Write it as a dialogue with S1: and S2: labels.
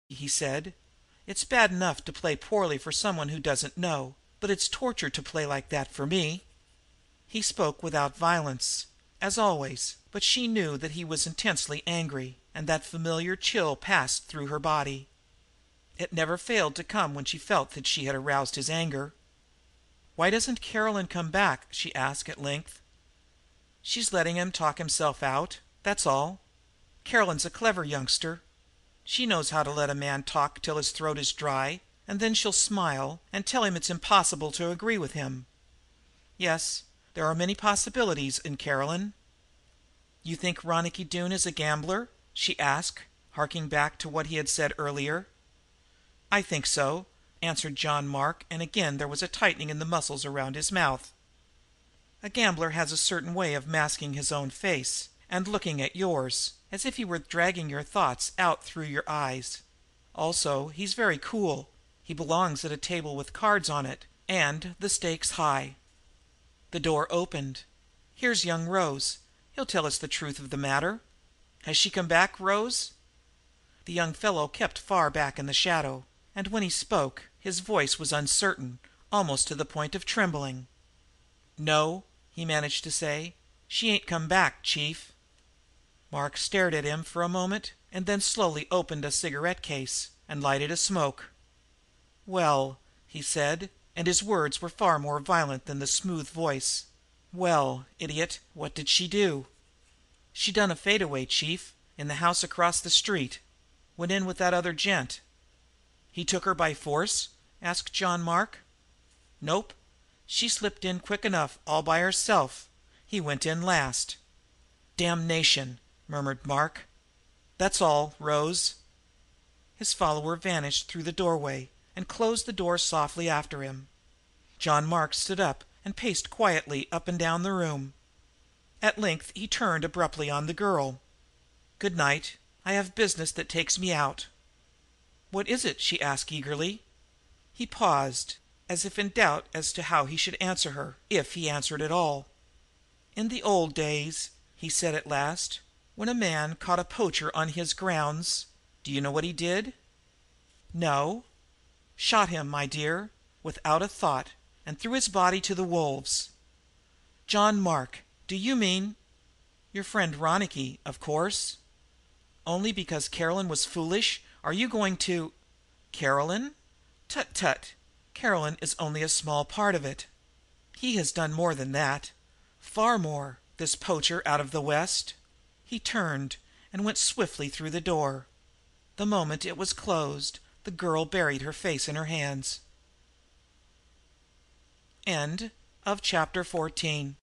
S1: he said. "It's bad enough to play poorly for someone who doesn't know, but it's torture to play like that for me." He spoke without violence, as always, but she knew that he was intensely angry, and that familiar chill passed through her body. It never failed to come when she felt that she had aroused his anger. "Why doesn't Caroline come back?" she asked at length. "She's letting him talk himself out, that's all. Caroline's a clever youngster. She knows how to let a man talk till his throat is dry, and then she'll smile and tell him it's impossible to agree with him. Yes, there are many possibilities in Caroline." "You think Ronicky Doone is a gambler?" she asked, harking back to what he had said earlier. "I think so," answered John Mark, and again there was a tightening in the muscles around his mouth. "A gambler has a certain way of masking his own face and looking at yours, as if he were dragging your thoughts out through your eyes. Also, he's very cool. He belongs at a table with cards on it, and the stakes high." The door opened. "Here's young Rose. He'll tell us the truth of the matter. Has she come back, Rose?" The young fellow kept far back in the shadow, and when he spoke his voice was uncertain, almost to the point of trembling. "No," he managed to say. "She ain't come back, chief." Mark stared at him for a moment, and then slowly opened a cigarette case and lighted a smoke. "Well," he said, and his words were far more violent than the smooth voice. "Well, idiot, what did she do?" "She done a fadeaway, chief, in the house across the street. Went in with that other gent." "He took her by force?" asked John Mark. "Nope. She slipped in quick enough all by herself. He went in last." "Damnation!" murmured Mark. "That's all, Rose." His follower vanished through the doorway and closed the door softly after him. John Mark stood up and paced quietly up and down the room. At length he turned abruptly on the girl. "Good night. I have business that takes me out." "What is it?" she asked eagerly. He paused, as if in doubt as to how he should answer her, if he answered at all. "In the old days," he said at last, "when a man caught a poacher on his grounds, do you know what he did?" "No." "Shot him, my dear, without a thought, and threw his body to the wolves." "John Mark, do you mean your friend Ronicky, of course? Only because Caroline was foolish are you going to "Caroline? Tut, tut! Caroline is only a small part of it. He has done more than that, far more, this poacher out of the West." He turned and went swiftly through the door. The moment it was closed the girl buried her face in her hands. Chapter 14